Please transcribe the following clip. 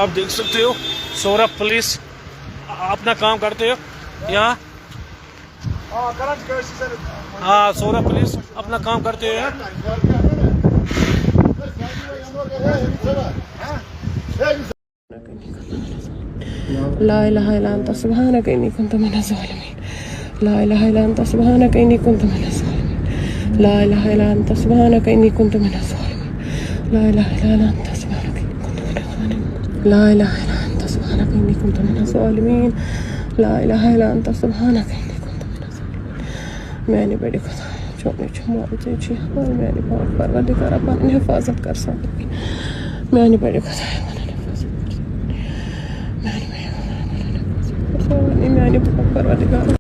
آپ دیکھ سکتے ہو سورا پولیس اپنا کام کرتے ہو یہاں. ہاں سورا پولیس اپنا کام کرتے ہیں. لا الہ الا انت سبحانک انی کنت من الظالمین. لا الہ الا انت سبحانک انی کنت من الظالمین. لا الہ الا انت سبحانک انی کنت من الظالمین. لا الہ الا انت سبحانک انی کنت من الظالمین. لا الہ الا انت سبحانک انی کنت من الظالمین. لا الہ الا انت سبحانک انی کنت من الظالمین. میانی بڑی خدا چونی چمالتے چی اور میانی پاک پروردگار اپنی حفاظت کر سکتی. میانی بڑی خدا میانی پاک پروردگار